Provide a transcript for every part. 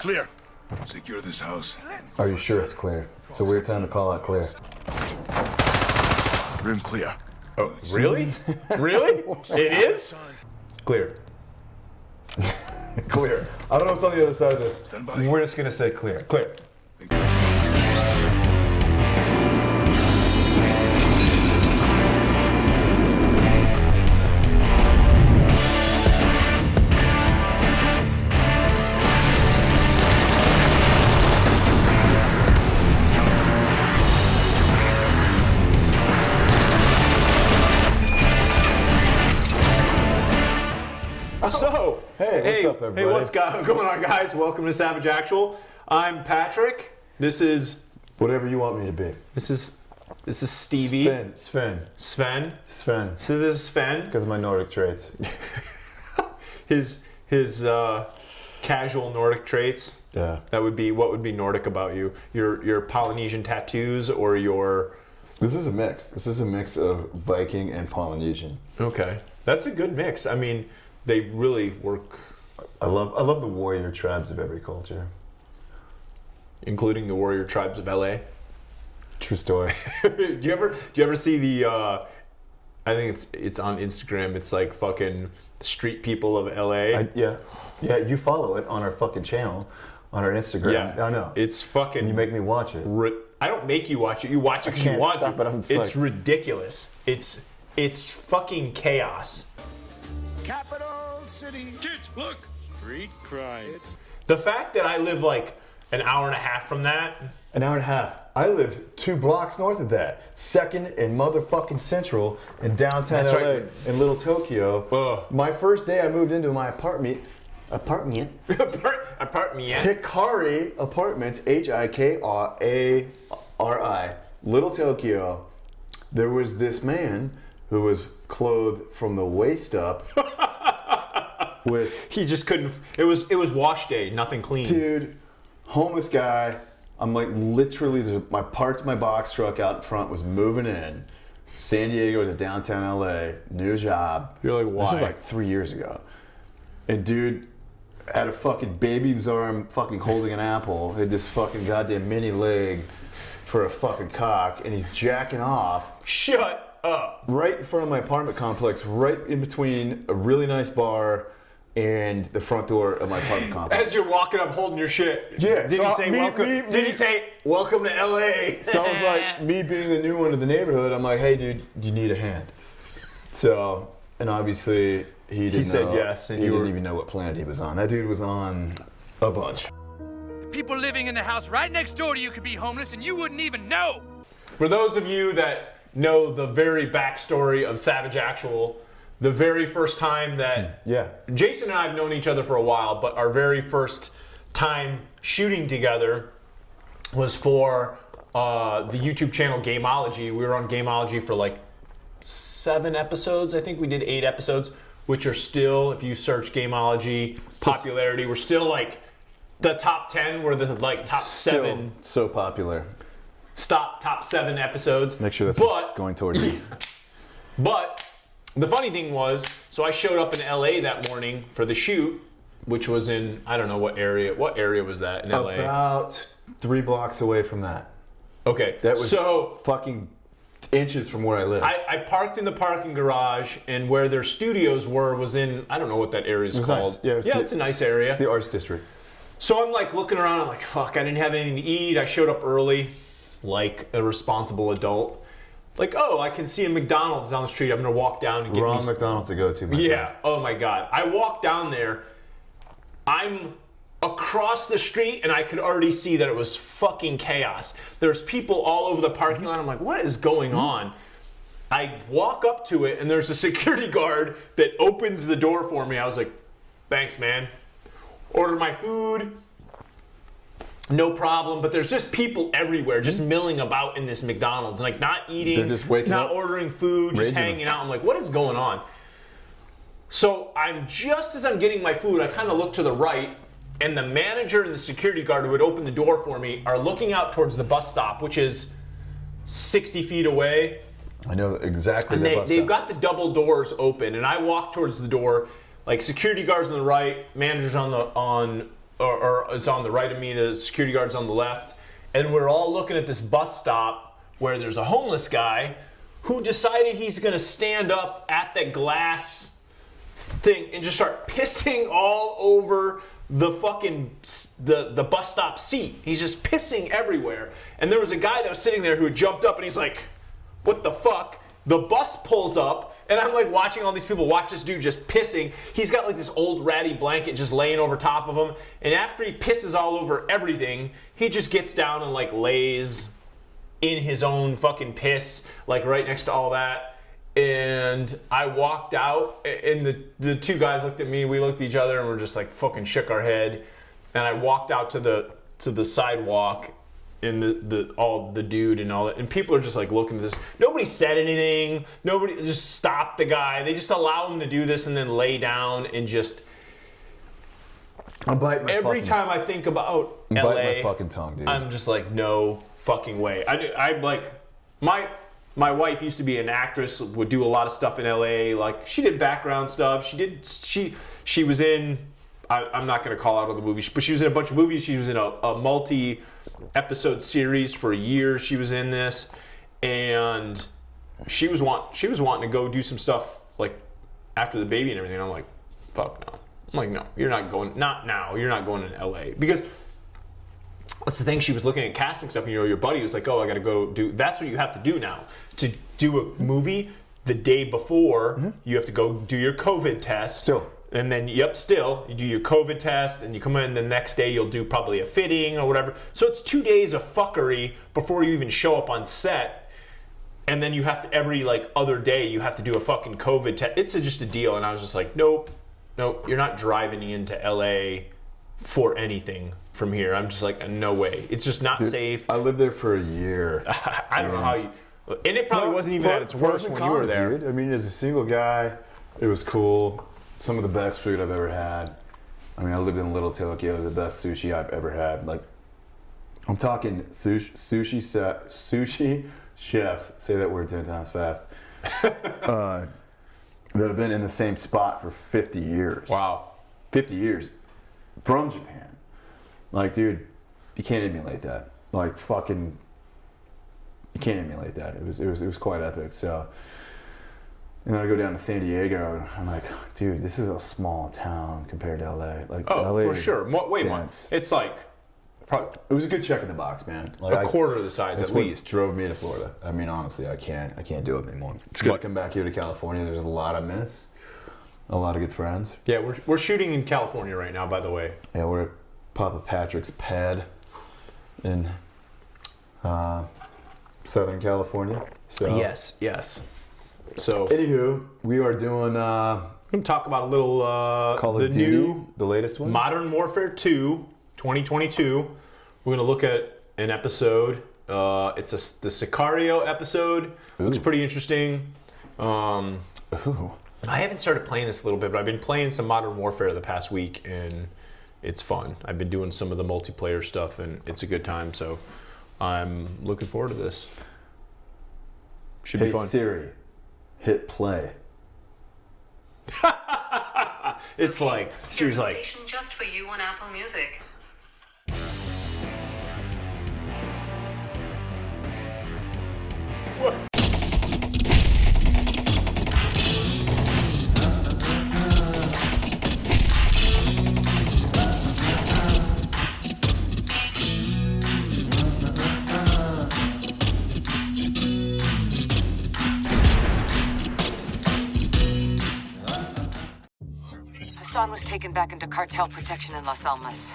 clear. Secure this house. Are you sure it's clear? It's a weird time to call out clear. Rim clear. Oh, really? Really? It is? Clear. Clear. I don't know what's on the other side of this. Stand by. We're just gonna say clear. Clear. So, Hey, what's up, everybody? Hey, what's going on, guys? Welcome to Savage Actual. I'm Patrick. This is Whatever you want me to be. Stevie. Sven. Sven. Sven. So this is Sven. Because of my Nordic traits. His casual Nordic traits. Yeah. That would be, what would be Nordic about you? Your Polynesian tattoos or your... This is a mix. This is a mix of Viking and Polynesian. Okay. That's a good mix. I mean, they really work. I love the warrior tribes of every culture. Including the warrior tribes of LA. True story. do you ever see the I think it's on Instagram, it's like fucking street people of LA? Yeah, you follow it on our fucking channel, on our Instagram. Yeah, I know. It's fucking... And you make me watch it. I don't make you watch it. You watch it because you want to. It's ridiculous. It's fucking chaos. Capital City. Kids, look. Street crime. The fact that I live like an hour and a half from that. An hour and a half. I lived 2 blocks north of that. 2nd and motherfucking Central in downtown That's LA, right. in Little Tokyo. Ugh. My first day I moved into my apartment. Apartment. Hikari Apartments, Hikari, Little Tokyo. There was this man who was clothed from the waist up with... He just couldn't... It was wash day, nothing clean. Dude, homeless guy. I'm like literally, my parked my box truck out in front, was moving in. San Diego to downtown LA, new job. You're like, why? This is like 3 years ago. And dude had a fucking baby's arm fucking holding an apple, had this fucking goddamn mini leg for a fucking cock, and he's jacking off. Shut up. Right in front of my apartment complex, right in between a really nice bar and the front door of my apartment complex. As you're walking up holding your shit. Yeah. Did he say welcome? Did he say welcome to LA? So I was like, me being the new one to the neighborhood, I'm like, hey dude, do you need a hand? So, and obviously he didn't said know, yes, and he you didn't were... even know what planet he was on. That dude was on a bunch. People living in the house right next door to you could be homeless and you wouldn't even know. For those of you that know the very backstory of Savage Actual, the very first time that Jason and I have known each other for a while, but our very first time shooting together was for the YouTube channel Gameology. We were on Gameology for like 7 episodes. I think we did 8 episodes, which are still, if you search Gameology popularity, we're still like the top 10. We're the like top 7. So popular. Top 7 episodes. Make sure that's going towards you. But the funny thing was, so I showed up in LA that morning for the shoot, which was in, I don't know what area. What area was that in LA? About 3 blocks away from that. Okay. That was fucking inches from where I live. I parked in the parking garage, and where their studios were was in, I don't know what that area is called. Nice. Yeah, it's a nice area. It's the Arts District. So I'm like looking around, I'm like, fuck, I didn't have anything to eat. I showed up early, like a responsible adult. Like, oh, I can see a McDonald's down the street. I'm gonna walk down and get Wrong McDonald's to go to, my friend. Oh my God. I walk down there, I'm across the street, and I could already see that it was fucking chaos. There's people all over the parking lot. I'm like, what is going on? I walk up to it, and there's a security guard that opens the door for me. I was like, thanks, man. Order my food. No problem, but there's just people everywhere, just milling about in this McDonald's, like not eating, they're just waking not up, ordering food, just hanging out. I'm like, what is going on? So just as I'm getting my food, I kind of look to the right, and the manager and the security guard who had opened the door for me are looking out towards the bus stop, which is 60 feet away. I know exactly. And they've got the double doors open, and I walk towards the door, like security guards on the right, managers on or is on the right of me. The security guard's on the left, and we're all looking at this bus stop where there's a homeless guy who decided he's gonna stand up at that glass thing and just start pissing all over the fucking the bus stop seat. He's just pissing everywhere. And there was a guy that was sitting there who had jumped up and he's like, what the fuck? The bus pulls up and I'm like watching all these people watch this dude just pissing. He's got like this old ratty blanket just laying over top of him. And after he pisses all over everything, he just gets down and like lays in his own fucking piss, like right next to all that. And I walked out, and the two guys looked at me. We looked at each other, and we're just like fucking shook our head. And I walked out to the sidewalk, and the dude and all that. And people are just like looking at this. Nobody said anything. Nobody just stopped the guy. They just allow him to do this and then lay down and just. Every time I think about LA, my fucking tongue, dude. I'm just like, no fucking way. I'm like, my wife used to be an actress, would do a lot of stuff in LA. Like, she did background stuff. She was in, I'm not going to call out all the movies, but she was in a bunch of movies. She was in a multi-episode series for years. She was in this, and she was wanting to go do some stuff like after the baby and everything. I'm like, fuck no. I'm like, no, you're not going, not now. You're not going to LA. Because that's the thing, she was looking at casting stuff, and your buddy was like, oh, I gotta go do, that's what you have to do now. To do a movie, the day before, you have to go do your COVID test. Still. And then, you do your COVID test, and you come in the next day, you'll do probably a fitting or whatever. So it's 2 days of fuckery before you even show up on set. And then you have to, every like other day, you have to do a fucking COVID test. It's just a deal. And I was just like, nope, you're not driving into LA for anything from here. I'm just like, no way. It's just not safe. I lived there for a year. I don't know how you... And it probably wasn't even at its worst when you were there. Dude. I mean, as a single guy, it was cool. Some of the best food I've ever had. I mean, I lived in Little Tokyo, the best sushi I've ever had. Like, I'm talking sushi chefs, say that word 10 times fast, that have been in the same spot for 50 years. Wow. 50 years from Japan. Like, dude, you can't emulate that. Like, fucking, you can't emulate that. It was quite epic. So, and then I go down to San Diego, and I'm like, dude, this is a small town compared to LA. Like, LA for sure. Wait a minute. It's like, it was a good check in the box, man. Like, a quarter of the size at least. Drove me to Florida. I mean, honestly, I can't do it anymore. It's good. Come back here to California. There's a lot I miss. A lot of good friends. Yeah, we're shooting in California right now, by the way. Yeah, we're at Papa Patrick's pad in Southern California. So Yes. So, anywho, we are doing. We're going to talk about a little Call of Duty, the latest one, Modern Warfare 2, 2022. We're going to look at an episode. It's the Sicario episode. Looks pretty interesting. I haven't started playing this a little bit, but I've been playing some Modern Warfare the past week, and it's fun. I've been doing some of the multiplayer stuff, and it's a good time. So I'm looking forward to this. Should be fun. Hey Siri, hit play. It's like Siri's like. Station just for you on Apple Music. Hassan was taken back into Cartel Protection in Las Almas.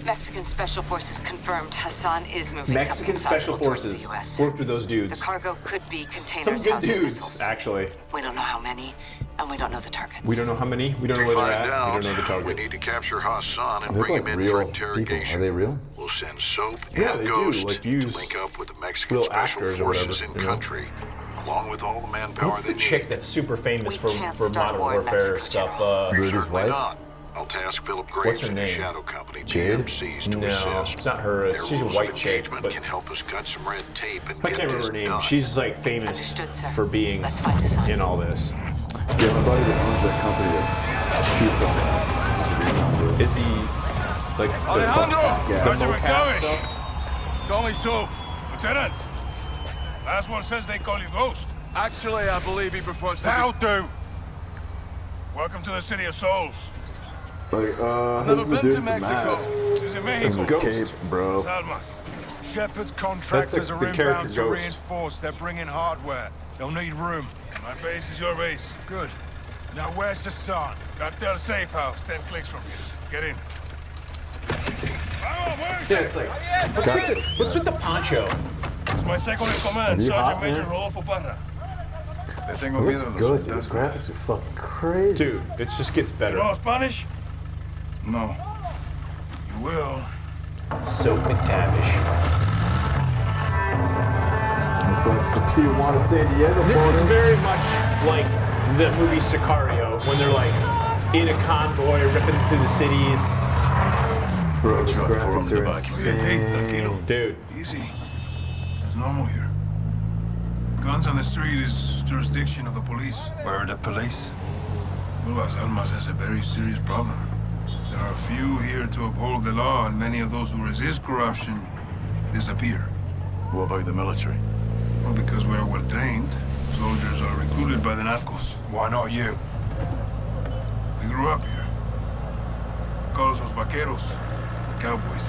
Mexican Special Forces confirmed Hassan is moving Mexican Special Forces worked with those dudes. The cargo could be containers, some good housing dudes, missiles. Actually. We don't know how many, and we don't know the targets. We don't know how many. We don't know where they're at. We don't know the target. We need to capture Hassan and bring him in real for interrogation. People? Are they real? We'll send Soap Yeah, and they do. Ghost Like, to use link up with the Mexican real Special actors or Forces whatever, in you know? country, along with all the manpower What's they the chick need. that's super famous We for can't for start Modern war in Warfare Mexico, stuff? Rudy's Certainly wife? not. I'll task Philip What's Graves her and his name? shadow company, Jade? GMCs, to No, assist. it's not her. Their She's a rules white of chick, engagement but can help us cut some red tape and I get can't remember this her name. done. She's like famous Understood, sir. for being Let's find Hassan. in all this. Yeah, my buddy that owns that company that shoots on that. Is he? Like Alejandro! gas. Roger mocap McTavish! stuff. Call me Soap. Lieutenant! Last one says they call you Ghost. Actually, I believe he prefers to How do? Welcome to the City of Souls. Like, Never who's the been dude to with the Mexico. mask? This is It's Mexico. a cape, bro. Las Almas. Shepard's contractors That's are the inbound character to Ghost. reinforce. They're bringing hardware. They'll need room. My base is your base. Good. Now where's Hassan? Cartel safe house, 10 clicks from here. Get in. Yeah, it's like, what's with the poncho? It's my second in command, you hot, Sergeant Major man? Rodolfo Parra. It looks good, dude. His graphics are fucking crazy. Dude, it just gets You better. know Spanish? No. You will. So McTavish. It's like the Tijuana San Diego This is border. very much like the movie Sicario, when they're like in a convoy ripping through the cities. Bro, these graphics are insane. Dude, Easy. It's normal here. Guns on the street is jurisdiction of the police. Where are the police? Well, Las Almas has a very serious problem. There are few here to uphold the law, and many of those who resist corruption disappear. What about the military? Well, because we're well trained, soldiers are recruited by the narcos. Why not you? We grew up here. Call us los vaqueros, cowboys.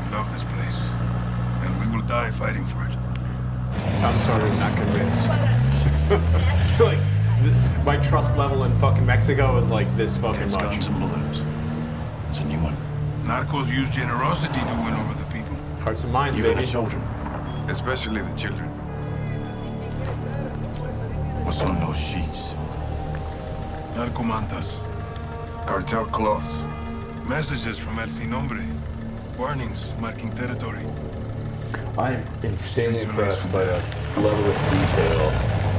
We love this place, and we will die fighting for it. I'm sorry, I'm not convinced. I feel like my trust level in fucking Mexico is like this fucking Kids, much. guns, and balloons. It's a new one. Narcos use generosity to win over the people. Hearts and minds, Even the baby. children. Especially the children. What's on those sheets? Narcomantas. Cartel cloths. Messages from El Sin Nombre. Warnings marking territory. I am insanely impressed by the level of detail,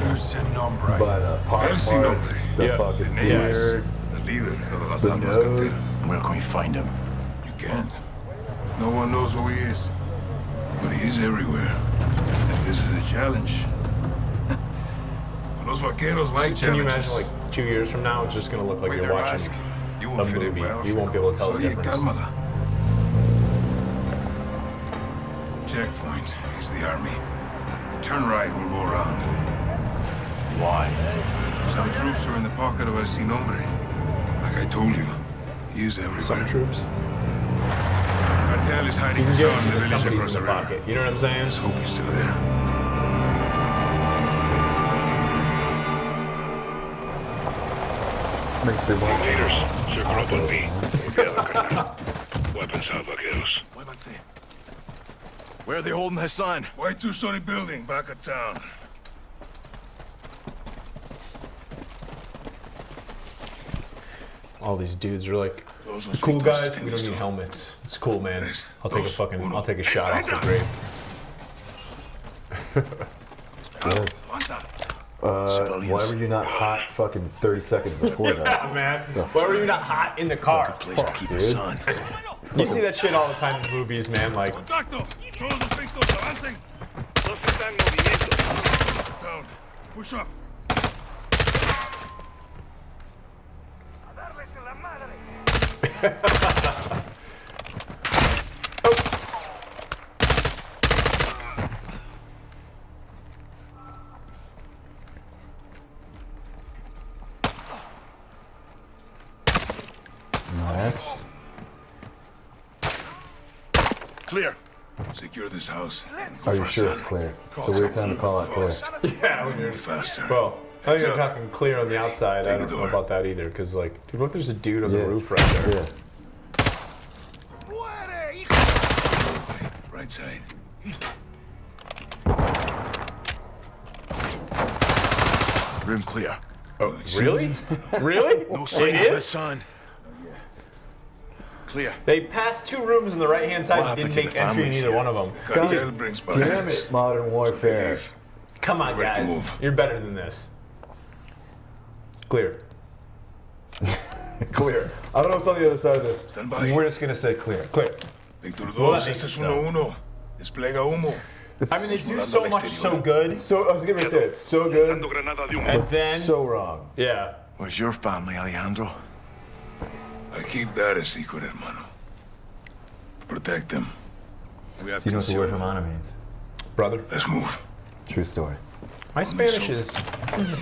Who's in nombre? by the part El Sin Nombre. parts, the Yeah. fucking The name is beard, the leader of the Las the Almas Cartel. nose. Where can we find him? You can't. No one knows who he is. But he is everywhere. And this is a challenge. Los vaqueros like Can you challenges. imagine like 2 years from now, it's just gonna look like With you're your watching mask, you a won't fit in movie. well. You won't be able to tell the Oye, difference. cálmala. Checkpoint is the army. Turn right, we'll go around. Why? Some troops are in the pocket of El Sin Nombre. Like I told you, he is everywhere. Some troops. Cartel is hiding You can his get own in the village somebody's across in the the river. pocket. You know what I'm saying? Let's hope he's still there. Makes me want to Circle up on me. Weapons out, vaqueros. Where are they holding Hassan? White two-story building back of town. All these dudes are like, Those "The cool mosquitos guys, sting we us don't need too." helmets. It's cool, man. Tres, I'll take a dos, fucking, uno. I'll take a shot off the grave." Yes. Avanza. Why were you not hot fucking 30 seconds before that? Yeah, man. Why were you not hot in the car? Place to keep dude. Hassan. You see that shit all the time in movies, man. Like, Contacto. Todos los mosquitos avancen. No se está en movimiento. Down. Push up. Nice. Clear. Secure this house. Are you sure it's clear? It's a weird time to call out clear. yeah, when you're, Move faster. well, I think Heads you're up. talking clear on the outside. I Take don't the know door. about that either, because like, dude, what if there's a dude on the Yeah. roof right there? Yeah. Right side. Room clear. Oh, really? Really? No sign It of is? Hassan. Clear. They passed 2 rooms on the right-hand side What and didn't happened to make the entry in families either here? one of them. Cartel brings Damn bananas. it, Modern Warfare. Come on, Ready to guys. move. You're better than this. Clear. Clear. I don't know what's on the other side of this. Stand by. We're just gonna say clear. Clear. Víctor Well, 2, that este makes es it so. 1-1. Desplega humo. I mean, they do so much so good, So I was gonna say it's so good, Dando granada de humo. and then so wrong. yeah. Where's your family, Alejandro? I keep that a secret, hermano. Protect them. We have Do you know what the word concealment. hermana means? Brother. Let's move. True story. My Spanish is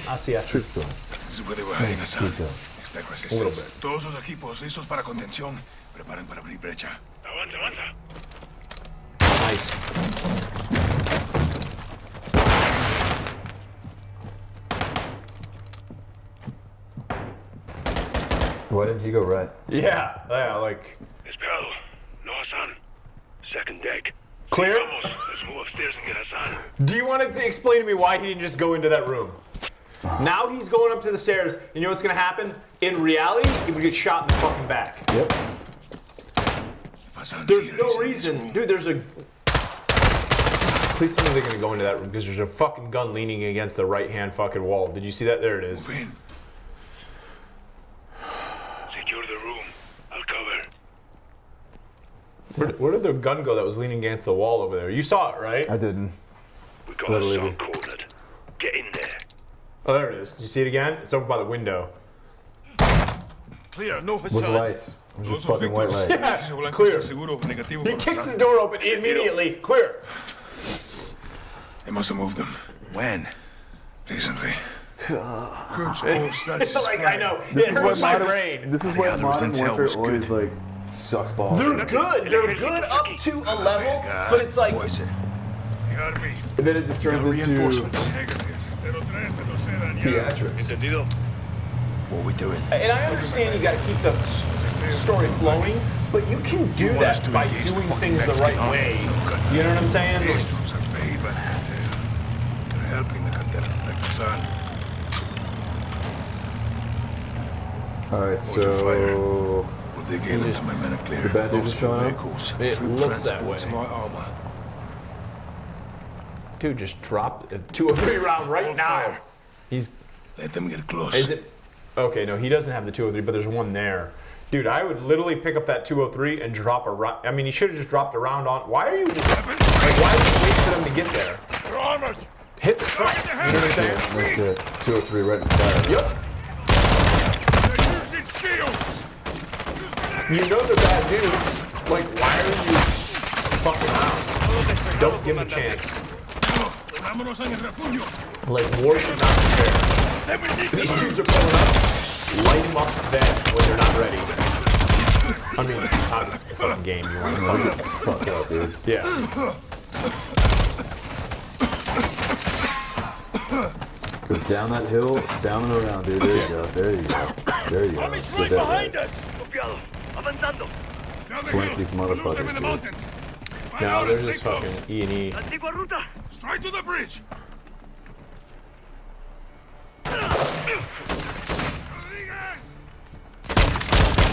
así, así. True story. This is where they were hiding us. True story. Expect A little resistance. Todos los equipos listos para contención. Preparen para abrir brecha. Avanza, avanza. Nice. Why didn't he go right? Yeah, like Despejado. No, Hassan. Second deck. clear. Vamos. Let's move upstairs and get Hassan. Do you want to explain to me why he didn't just go into that room? Now he's going up to the stairs. You know what's gonna happen? In reality, he would get shot in the fucking back. Yep. If Hassan's There's here, no he's in this reason, room. dude. There's a. Please tell me they're gonna go into that room because there's a fucking gun leaning against the right-hand fucking wall. Did you see that? There it is. Move in. Secure the room. I'll cover. Where did the gun go that was leaning against the wall over there? You saw it, right? I didn't. We got Totally. Hassan cornered. Get in there. Oh, there it is. Did you see it again? It's over by the window. Clear. No With Hassan. lights. There's Los a fucking white light. Edificio Blanco clear. está seguro, negativo He por kicks Hassan. the door open immediately. Clear. They must have moved them. When? Recently. Good course. That's his Like I plan. know. This It is hurts what my modern. brain. This is The why other modern intel warfare was always good. like sucks balls. They're good. They're good up to a level, but it's like. What is it? Got me. And then it just turns into Reinforcements. Negative. 03, se lo sé dañar. theatrics. Entendido? What we doing? And I understand you got to keep the story flowing, but you can do want us that to by engage the doing fucking things the Mexican right army? way. You know what I'm saying? These troops are paid by the cartel. They're helping the cartel protect Hassan. Alright, Hold your fire. so We'll dig in until my men are clear. the bad dudes Those are showing up? vehicles, It troop looks that transports, way. light armor. Dude just dropped a 203 round right Hold now. fire. He's. Let them get close. Is it? Okay, no, he doesn't have the 203, but there's one there. Dude, I would literally pick up that 203 and drop a round. I mean, he should have just dropped a round on. Why are you just. Like, why would you wait for them to get there? They're armored. Hit the truck. You know what I'm saying? no shit. 203 right in fire. Yep. They're using shields. You know they're bad dudes. Like, why are you fucking around? Don't give them a chance. Vámonos en el refugio. Like, war should not be fair. These dudes are pulling up. Light them up then when they're not ready. I mean, obviously, it's a fucking game. You want to fuck Fuck out, dude. Yeah. Go down that hill, down and around, dude. There you go. There you go. There you go. Get that right. Copiado. Avanzando. Down the Flank hill. these Lose them in motherfuckers, the dude. mountains. Now there's Stay this close. fucking E&E. Antigua ruta. Straight to the bridge. Rodriguez!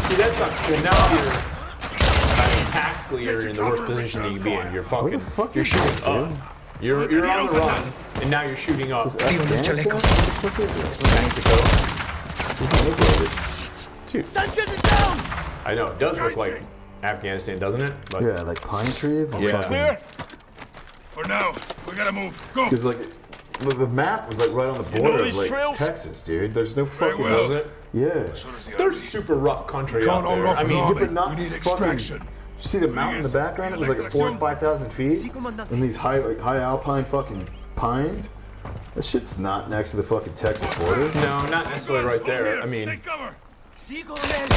See, that's not cool. Now you're, I mean, tactically, you're in the worst position that you can be in. You're What fucking, the fuck you're is shooting this, up. dude? You're on the run, and now you're shooting up. Is this Afghanistan? What the fuck is this? Mexico. Doesn't look like it. Dude, Sanchez is down. I know, it does look like Afghanistan, doesn't it? But Yeah, like pine trees and Yeah. fucking. Clear? For now, we gotta move. Go. Because like the map was like right on the border of these like trails? Texas, dude. There's no fucking. well. Does it? Yeah. So does the They're army. super rough country Can't out hold there. off I the mean, army. but not We need fucking. extraction. You see the mountain in the background? It was like at 4,000 or 5,000 feet, and these high alpine fucking pines. That shit's not next to the fucking Texas border. no, not necessarily right there. I mean, Take cover. Sí, Go. Get behind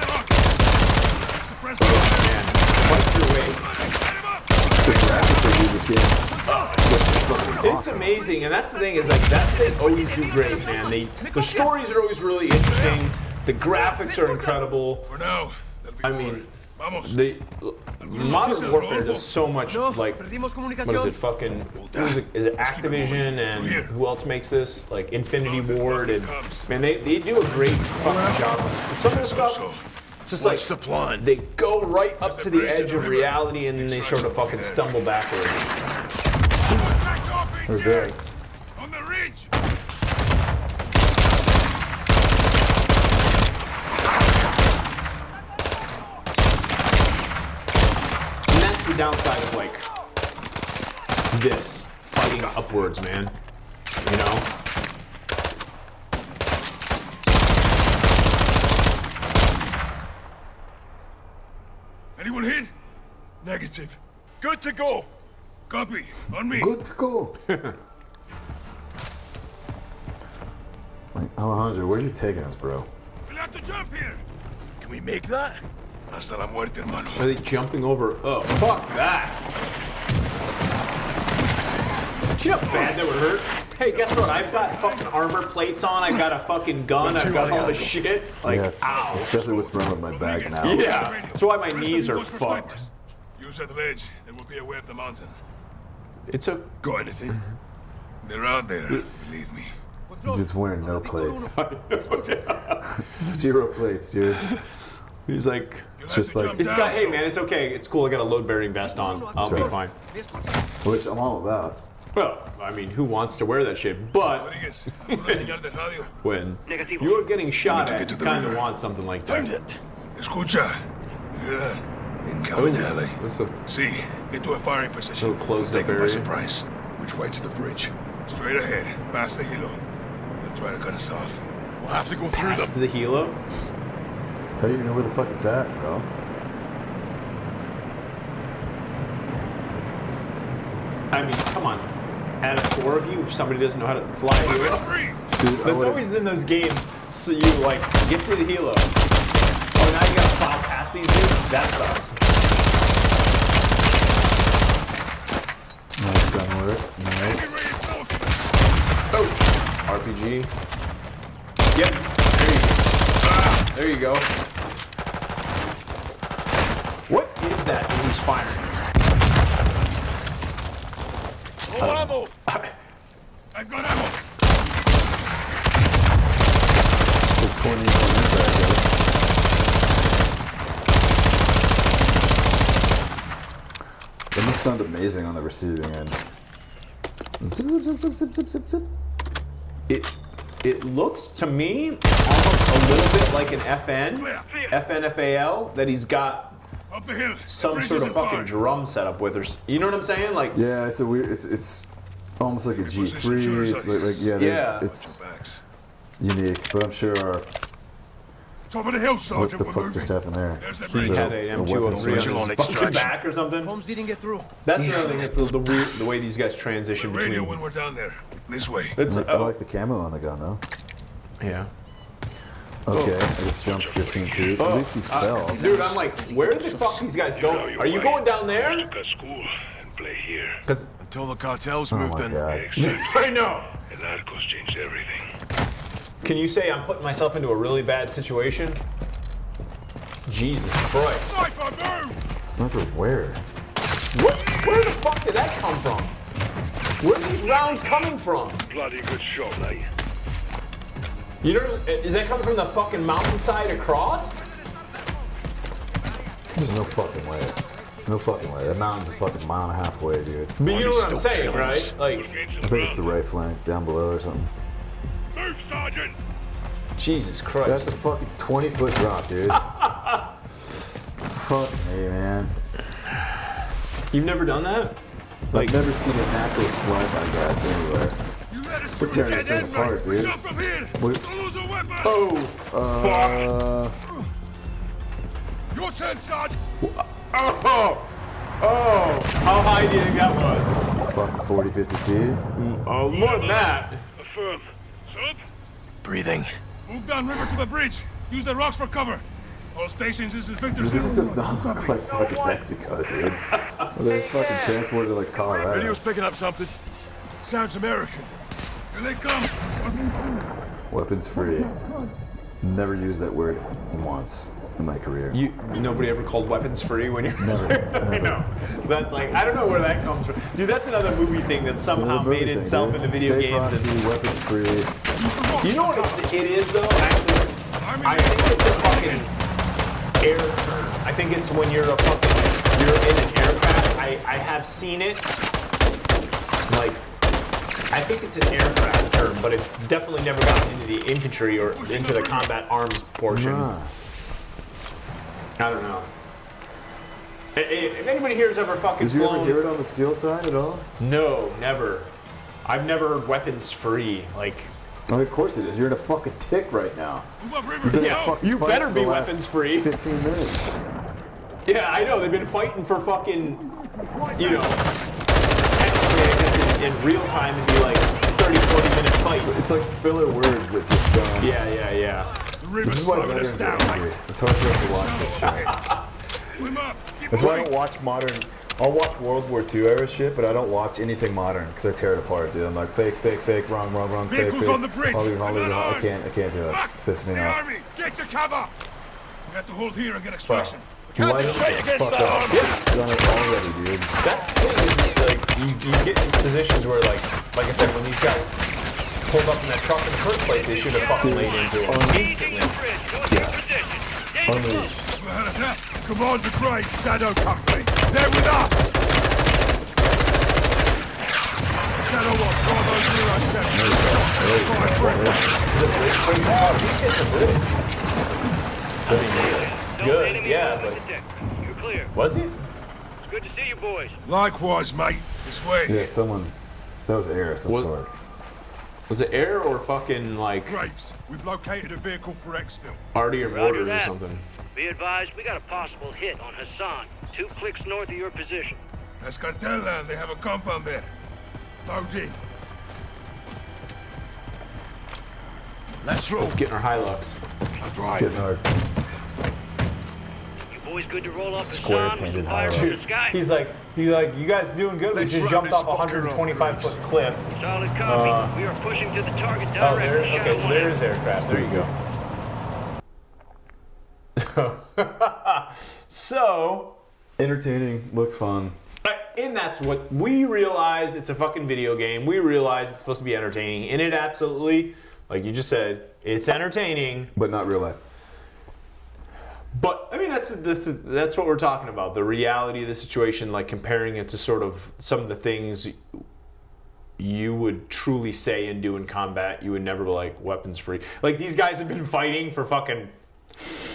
the rock. Suppress the rock. man, fight your way. Light him up. The graphics they do this game. It's fucking It's awesome. amazing, and that's the thing is like that's what they always do great, man. The stories are always really interesting. The graphics are incredible. For now, they'll be I bored. mean, Vamos. the modern warfare does so much like what is it fucking is it Activision and who else makes this like Infinity Ward and man they do a great fucking job. Some of the stuff it's just What's like the plan? they go right up to the edge of reality and then they sort of fucking stumble backwards. Attack off They're here. there. On the ridge. And that's the downside of like this fighting upwards, man. You know? Anyone hit? Negative. Good to go. Copy. On me. Good to go. Like, Alejandro, where are you taking us, bro? We'll have to jump here. Can we make that? Hasta la muerte, hermano. Are they jumping over? Oh, fuck that. Do you know how bad that would hurt? Hey, guess what? I've got fucking armor plates on. I've got a fucking gun. I've got all this shit. Like, Yeah, ow. that's definitely what's wrong with my bag now. Yeah. That's why my knees are fucked. Use that ledge. There will be a way up the mountain. It's a. Got anything? They're out there. Believe me. He's just wearing no plates. 0 plates, dude. He's like. It's just like, This guy, hey man, it's okay. It's cool. I got a load bearing vest on. I'll be right. fine. which I'm all about. Well, I mean, who wants to wear that shit? But Rodriguez, ¿alguna señal de radio? when you're getting shot to at, get to you the kind of river. want something like that. Escucha. You hear that? Incoming alley. That's a See, get to a firing position. little closed Take up them by area. surprise. Which way to the bridge? Straight ahead, past the hilo. They'll try to cut us off. We'll have to go through past them. the helo. How do you know where the fuck it's at, bro? I mean, come on. Out of 4 of you, if somebody doesn't know how to fly a It's helo. free. Dude, I That's would've- always in those games. So you like get to the helo. Oh, now you gotta plow past these dudes. That sucks. Nice gun work. Nice. Oh, RPG. Yep. There you go. What is that? And who's firing? Oh, ammo! I've got ammo! 20 on this bad, guys. That must sound amazing on the receiving end. Zip, zip, zip, zip, zip, zip, zip, zip. It looks to me almost a little bit like an FNFAL that he's got Up the hill. some Bridge sort is of in fucking fire. drum setup with her. You know what I'm saying? Like, Yeah, it's a weird. It's almost like a G3. It's like Yeah. it's Backs. unique, but I'm sure our Top of the hill, what Sergeant. the We're fuck moving. just happened there. There's the he bridge. had a M203 on Visual his fucking extraction. back or something. Holmes didn't get through. That's another thing. That's the weird, the way these guys transition Radio between. when we're down there. This way. It's, I like the camo on the gun though. yeah. Okay, I just jumped 15 feet. At least he fell. Dude, I'm like, where the fuck these guys going? Are you going down there? Look at school and play here. Because Until the cartels Oh moved my in. god. Next time, I know. the narcos changed everything. Can you say I'm putting myself into a really bad situation? Jesus Christ. Sniper, move! Sniper where? Where the fuck did that come from? Where are these rounds coming from? Bloody good shot, mate. You know, is that coming from the fucking mountainside across? There's no fucking way. No fucking way. That mountain's a fucking mile and a half away, dude. But you know what I'm Stop saying, killing right? us. Like, I think it's the right flank down below or something. Move, Sergeant! Jesus That's Christ. a fucking 20-foot drop, dude. Fuck me, man. You've never done that? I've never seen a natural slide like that anywhere. You let us We're tearing this thing apart, dude. Jump from here! We- Don't lose a weapon! Oh, Your turn, Sarge! oh, oh. How high do you think that was? fucking 40, 50 feet. Oh, more than that. Affirm. Sub? Breathing. Move downriver to the bridge. Use the rocks for cover. All stations, this is Victor This Zero. does not look like fucking Mexico, dude. Well, they're fucking transported to like Colorado. Radio's picking up something. Sounds American. Here they come. Weapons free. Never used that word once in my career. Nobody ever called weapons free when you're. Never. I know. That's like, I don't know where that comes from. Dude, that's another movie thing that It's another somehow movie made thing, itself dude. into video State games. property, weapons free. You know what it is, though? Actually, I think it's a fucking air term. I think it's when you're in an aircraft. I have seen it. Like, I think it's an aircraft term, but it's definitely never gotten into the infantry or into the combat arms portion. Nah. I don't know. If anybody here has ever fucking Did you flown, ever hear it on the SEAL side at all? no, never. I've never heard weapons free. Like, Oh, of course it is. You're in a fucking tick right now. Move up river. You've been in a Yeah, fucking you fight better for be the last weapons free. 15 minutes. Yeah, I know. They've been fighting for fucking, you know, technically, I guess in real time it'd be like 30, 40-minute fight. It's like filler words that just don't. Yeah. This is why veterans are angry. It's hard for us to watch this shit. That's why I don't watch modern. I'll watch World War II era shit, but I don't watch anything modern because I tear it apart, dude. I'm like fake, wrong, fake. Vehicles on the bridge. I can't do it. It's pissing me off. Army, get to cover. We have to hold here and get extraction. Light it the fuck up. You're on it already, dude. That's the thing, is like you get in these positions where like I said, when these guys pulled up in that truck in the first place, they should have fucking laid into it instantly. Unleash. Commander Gray, Shadow Company. They're with us. Shadow 1, Bravo 07. Good, yeah, but You're clear. was he? It's good to see you boys. Likewise, mate. This way. Yeah, someone. That was air of some sort. Was it air or fucking like Graves, we've located a vehicle for exfil. Artie or Roger Borders or that. something? Be advised, we got a possible hit on Hassan, 2 clicks north of your position. That's Cartel land. They have a compound there. Load in. Let's roll. Let's get in our Hilux. It's getting hard. You boys good to roll up Square Hassan with painted the fire from the highlights. sky? He's like, you guys doing good? We Let's just wrap jumped this off a fucker up, 125-foot cliff. Solid copy. We are pushing to the target Oh, direct. there. Shadow Okay, so 1 there out. is aircraft. There you go. So, Entertaining, looks fun. and that's what we realize. It's a fucking video game. We realize it's supposed to be entertaining, and it absolutely, like you just said, it's entertaining. But not real life. But I mean, that's what we're talking about. The reality of the situation, like comparing it to sort of some of the things you would truly say and do in combat. You would never be like weapons free. Like these guys have been fighting for fucking.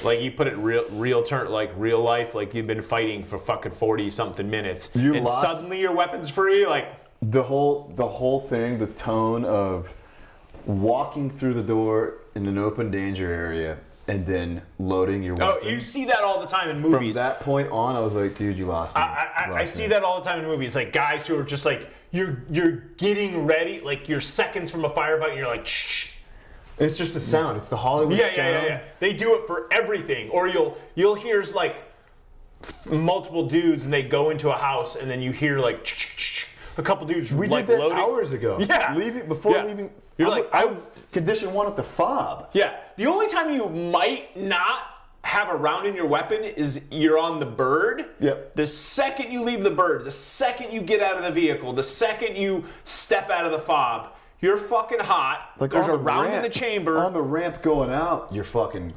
Like you put it real life, like you've been fighting for fucking 40-something minutes, and suddenly your weapon's free. Like the whole thing, the tone of walking through the door in an open danger area and then loading your weapon. oh, you see that all the time in movies. From that point on, I was like, dude, you lost me. I see that all the time in movies. Like guys who are just like you're getting ready, like you're seconds from a firefight, and you're like, shh. It's just the sound. It's the Hollywood sound. Yeah. They do it for everything. Or you'll hear like multiple dudes, and they go into a house, and then you hear like a couple dudes We like did that loading. hours ago. Yeah. Leaving. You're I was condition 1 at the fob. Yeah. The only time you might not have a round in your weapon is you're on the bird. Yep. The second you leave the bird, the second you get out of the vehicle, the second you step out of the fob, you're fucking hot. Like there's on a the round in ramp- the chamber. On the ramp going out, you're fucking.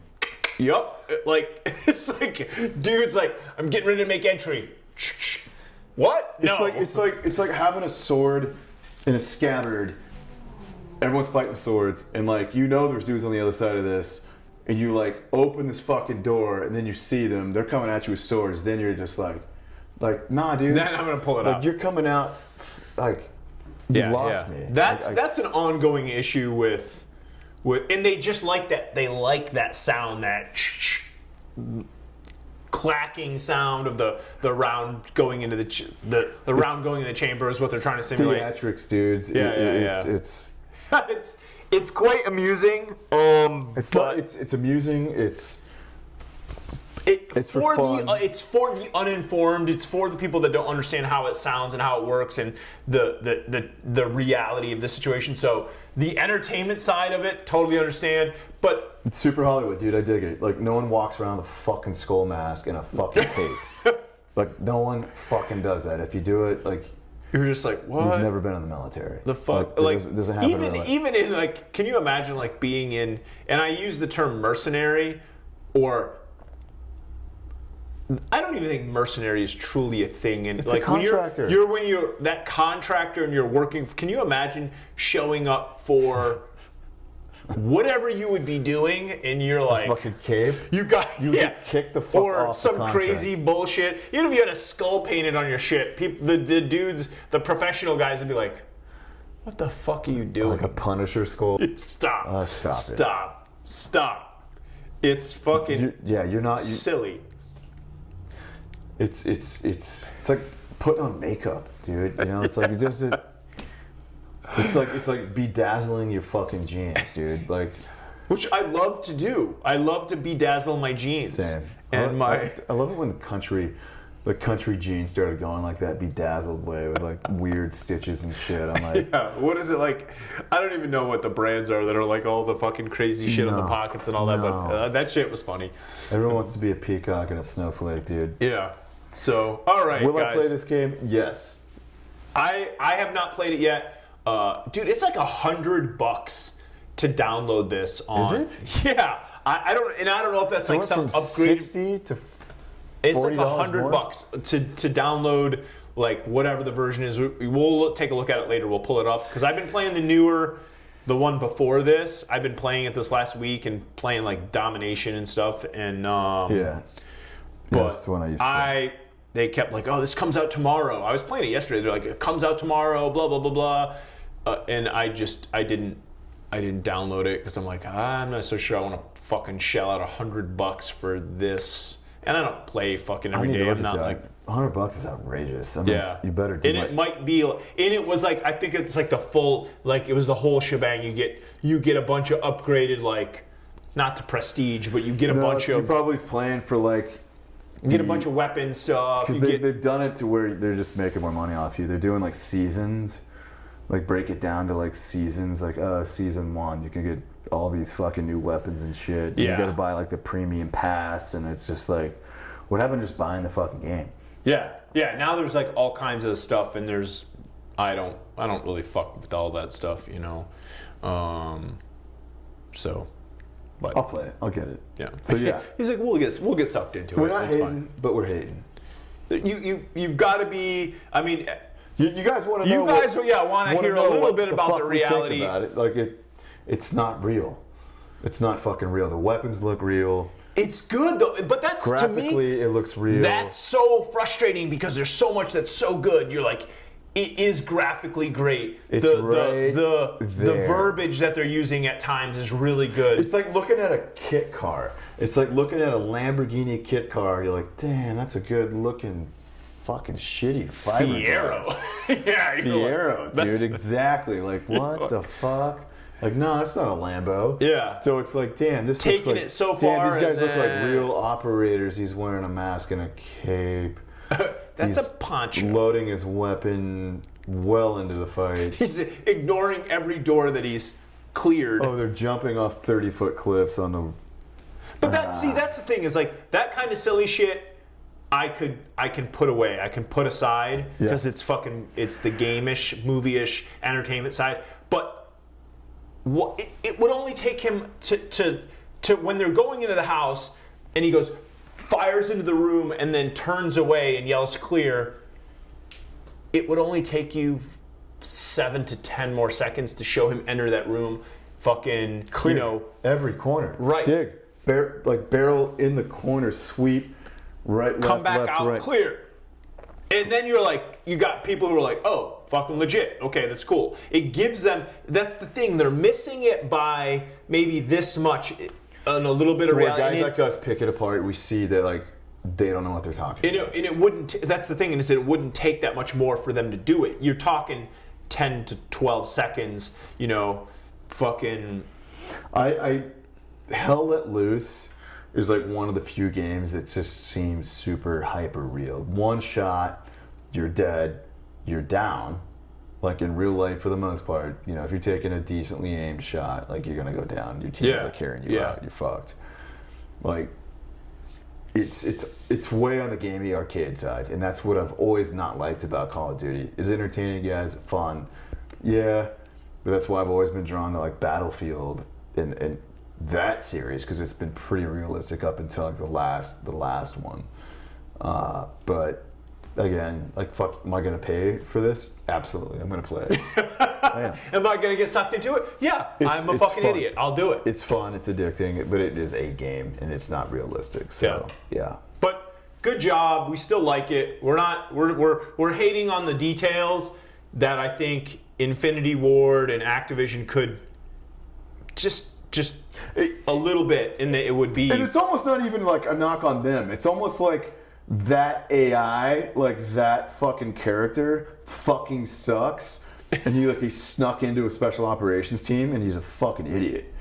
Yup. Like, it's like, dude's like, I'm getting ready to make entry. What? No. It's like having a sword in a scabbard. Everyone's fighting with swords, and like there's dudes on the other side of this, and you like open this fucking door, and then you see them. They're coming at you with swords. Then you're just like, nah, dude. Then I'm gonna pull it out. You're coming out like. You lost me. That's an ongoing issue with, and they just like that. They like that sound, that clacking sound of the round going into the round going in the chamber is what they're trying to simulate. Theatrics, dudes. It's quite amusing. It's amusing. It's for fun. It's for the uninformed. It's for the people that don't understand how it sounds and how it works and the reality of the situation. So the entertainment side of it, totally understand. But it's super Hollywood, dude. I dig it. Like no one walks around with a fucking skull mask and a fucking cape. Like no one fucking does that. If you do it, like you're just like, what? You've never been in the military. The fuck? Like, doesn't happen in real life. Even in like, can you imagine like being in? And I use the term mercenary, or I don't even think mercenary is truly a thing. And it's like a contractor. when you're that contractor and you're working. Can you imagine showing up for whatever you would be doing, and you're like, fucking cape. You've got get kicked the fuck or off some the contract. crazy bullshit. Even if you had a skull painted on your shit, people, the dudes, the professional guys would be like, "What the fuck are you doing?" Like a Punisher skull. Stop. Stop. Stop. It's fucking You're not silly. It's like putting on makeup, dude. You know, it's like it's like bedazzling your fucking jeans, dude. Like, which I love to do. I love to bedazzle my jeans. same. And I love it when the country jeans started going like that bedazzled way with like weird stitches and shit. I'm like, yeah, what is it like? I don't even know what the brands are that are like all the fucking crazy shit on the pockets and all that, but that shit was funny. Everyone wants to be a peacock and a snowflake, dude. Yeah. So, all right, Will guys. I play this game? Yes. I have not played it yet. Dude, it's like $100 to download this on. Is it? Yeah. I don't know if that's like some from upgrade. 60 to It's like $40 more? $100 to download like whatever the version is. We'll take a look at it later. We'll pull it up because I've been playing the one before this. I've been playing it this last week and playing like Domination and stuff. And yeah. but That's the one I used to. They kept like, oh, this comes out tomorrow. I was playing it yesterday. They're like, it comes out tomorrow. Blah blah blah blah. And I didn't download it because I'm like, I'm not so sure I want to fucking shell out $100 for this. And I don't play fucking every day. I'm not like $100 is outrageous. I mean, yeah. you better do and it might be, and it was like, I think it's like the full, like it was the whole shebang. You get a bunch of upgraded, like not to prestige, but you get a bunch you're of probably playing for like get a bunch of weapon stuff. because they've done it to where they're just making more money off you. They're doing like seasons, like break it down to like seasons. Like season 1, you can get all these fucking new weapons and shit. Yeah. You gotta buy like the premium pass, and it's just like, what happened to just buying the fucking game? Yeah. Now there's like all kinds of stuff, and there's I don't really fuck with all that stuff, you know. So, but I'll play it. I'll get it. yeah. So yeah, He's like, we'll get sucked into we're it. not It's hating, fine. but we're hating. You've got to be. I mean, You guys want to know? you guys, want to wanna hear a know little what bit about fuck the we think reality. about it. Like it's not real. It's not fucking real. The weapons look real. It's good though, but that's to me. Graphically, it looks real. That's so frustrating because there's so much that's so good. You're like, it is graphically great. It's the right the verbiage that they're using at times is really good. It's like looking at a kit car. It's like looking at a Lamborghini kit car. You're like, damn, that's a good looking fucking shitty fiberglass. Fiero. Yeah, you're Fiero, like, dude. that's- Exactly. Like, what the fuck? Like, no, that's not a Lambo. Yeah. So it's like, damn, this Taking looks like, it so damn, far these guys and look like then- real operators. He's wearing a mask and a cape. That's He's a poncho. Loading his weapon well into the fight. He's ignoring every door that he's cleared. Oh, they're jumping off 30-foot cliffs on the. But that's the thing is like that kind of silly shit. I can put away. I can put aside because it's the game-ish, movie-ish, entertainment side. But what it would only take him to when they're going into the house and he goes, fires into the room and then turns away and yells clear. It would only take you 7 to 10 more seconds to show him enter that room, fucking Clear. you know, Every corner. Right. Dig. Barrel in the corner, sweep, right, left, come back left, out right. clear. And then you're like, you got people who are like, oh, fucking legit. Okay, that's cool. It gives them, that's the thing, they're missing it by maybe this much and a little bit of Where reality. guys like us pick it apart, we see that like they don't know what they're talking about. And it wouldn't, that's the thing, is it wouldn't take that much more for them to do it. You're talking 10 to 12 seconds, you know, fucking. I Hell Let Loose is like one of the few games that just seems super hyper real. One shot, you're dead, you're down. Like in real life, for the most part, you know, if you're taking a decently aimed shot, like you're gonna go down. Your team's like carrying you out. You're fucked. Like it's way on the gamey arcade side, and that's what I've always not liked about Call of Duty. It's entertaining, guys, fun, yeah, but that's why I've always been drawn to like Battlefield and that series because it's been pretty realistic up until like the last one. But again, like, fuck, am I gonna pay for this? Absolutely, I'm gonna play it. I am. Am I going to get sucked into it? Yeah, I'm a fucking fun. idiot. I'll do it. It's fun, it's addicting, but it is a game and it's not realistic. So yeah. But good job. We still like it. We're hating on the details that I think Infinity Ward and Activision could just a little bit, and it would be. And it's almost not even like a knock on them. It's almost like that AI, like that fucking character, fucking sucks. And he snuck into a special operations team, and he's a fucking idiot.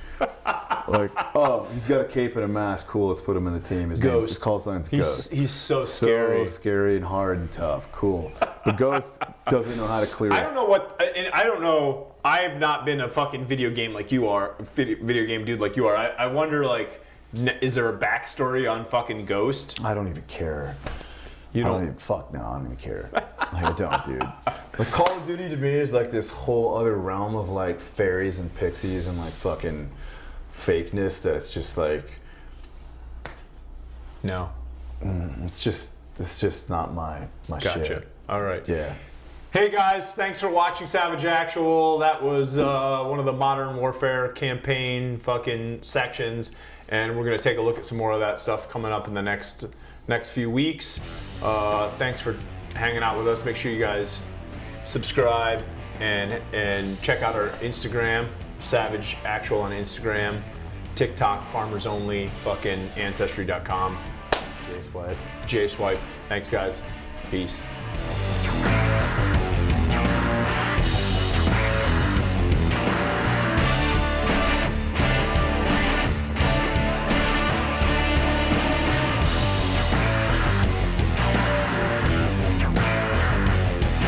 Like, oh, he's got a cape and a mask. Cool, let's put him in the team. His call sign's Ghost. He's so scary. So scary and hard and tough. Cool. But Ghost doesn't know how to clear it. I don't know. I have not been a fucking video game like you are, video game dude like you are. I wonder, like, is there a backstory on fucking Ghost? I don't even care. You don't? I don't even care. Like, I don't, dude. Like, Call of Duty to me is like this whole other realm of like fairies and pixies and like fucking fakeness that's just like... No. It's just not my Gotcha. shit. All right. Yeah. Hey guys, thanks for watching Savage Actual. That was one of the Modern Warfare campaign fucking sections, and we're gonna take a look at some more of that stuff coming up in the next few weeks. Thanks for hanging out with us. Make sure you guys subscribe and check out our Instagram, Savage Actual on Instagram, TikTok, Farmers Only, fucking Ancestry.com. J-Swipe. J-Swipe. Thanks guys. Peace.